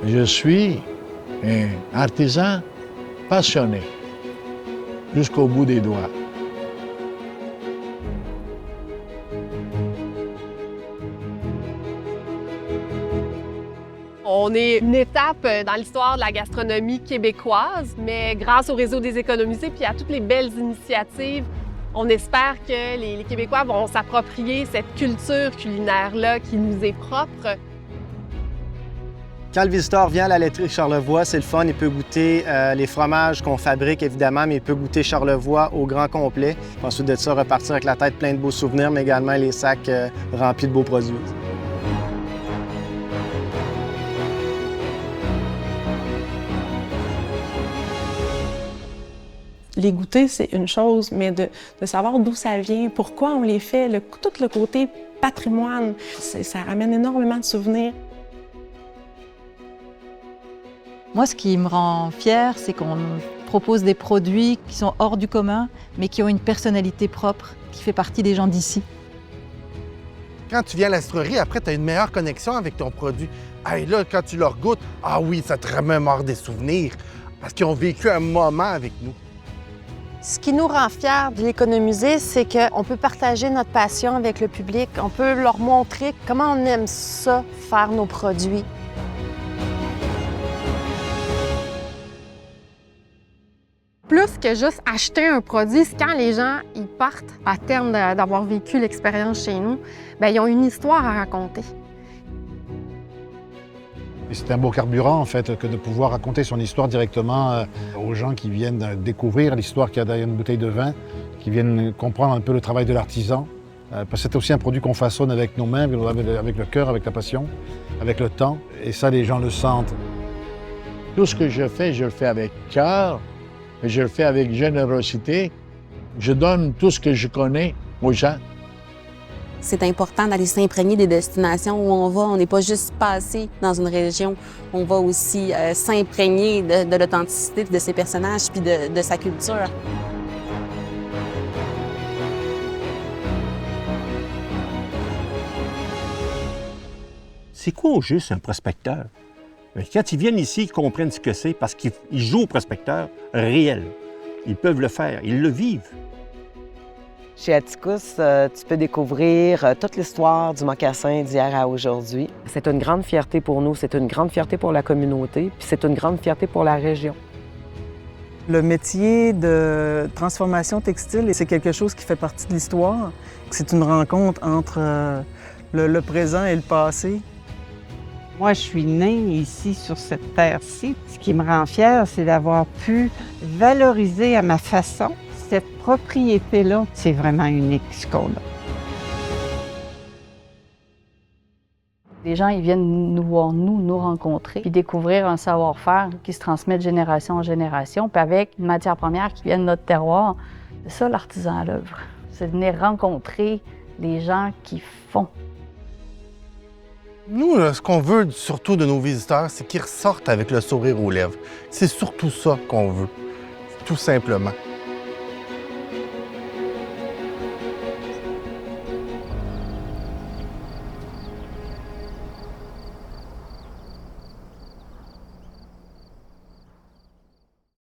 Je suis un artisan passionné jusqu'au bout des doigts. On est une étape dans l'histoire de la gastronomie québécoise, mais grâce au réseau des économisés puis à toutes les belles initiatives, on espère que les Québécois vont s'approprier cette culture culinaire-là qui nous est propre. Quand le visiteur vient à la laiterie Charlevoix, c'est le fun. Il peut goûter les fromages qu'on fabrique, évidemment, mais il peut goûter Charlevoix au grand complet. Ensuite de ça, repartir avec la tête pleine de beaux souvenirs, mais également les sacs remplis de beaux produits. Les goûter, c'est une chose, mais de savoir d'où ça vient, pourquoi on les fait, tout le côté patrimoine, ça ramène énormément de souvenirs. Moi, ce qui me rend fière, c'est qu'on propose des produits qui sont hors du commun, mais qui ont une personnalité propre, qui fait partie des gens d'ici. Quand tu viens à la citrerie, après, tu as une meilleure connexion avec ton produit. Hey, là, quand tu leur goûtes, ah oui, ça te remémore des souvenirs, parce qu'ils ont vécu un moment avec nous. Ce qui nous rend fiers de l'économiser, c'est qu'on peut partager notre passion avec le public. On peut leur montrer comment on aime ça, faire nos produits. Plus que juste acheter un produit, c'est quand les gens ils partent à terme d'avoir vécu l'expérience chez nous, bien, ils ont une histoire à raconter. C'est un beau carburant, en fait, que de pouvoir raconter son histoire directement aux gens qui viennent découvrir l'histoire qu'il y a derrière une bouteille de vin, qui viennent comprendre un peu le travail de l'artisan. Parce que c'est aussi un produit qu'on façonne avec nos mains, avec le cœur, avec la passion, avec le temps. Et ça, les gens le sentent. Tout ce que je le fais avec cœur, je le fais avec générosité. Je donne tout ce que je connais aux gens. C'est important d'aller s'imprégner des destinations où on va. On n'est pas juste passé dans une région. On va aussi s'imprégner de l'authenticité de ses personnages puis de sa culture. C'est quoi au juste un prospecteur? Quand ils viennent ici, ils comprennent ce que c'est parce qu'ils jouent au prospecteur réel. Ils peuvent le faire, ils le vivent. Chez Atticus, tu peux découvrir toute l'histoire du mocassin d'hier à aujourd'hui. C'est une grande fierté pour nous, c'est une grande fierté pour la communauté, puis c'est une grande fierté pour la région. Le métier de transformation textile, c'est quelque chose qui fait partie de l'histoire. C'est une rencontre entre le présent et le passé. Moi, je suis née ici, sur cette terre-ci. Ce qui me rend fière, c'est d'avoir pu valoriser à ma façon cette propriété-là. C'est vraiment unique, ce qu'on a. Les gens, ils viennent nous voir, nous rencontrer, puis découvrir un savoir-faire qui se transmet de génération en génération, puis avec une matière première qui vient de notre terroir. C'est ça, l'artisan à l'œuvre. C'est de venir rencontrer les gens qui font. Nous, là, ce qu'on veut surtout de nos visiteurs, c'est qu'ils ressortent avec le sourire aux lèvres. C'est surtout ça qu'on veut, tout simplement.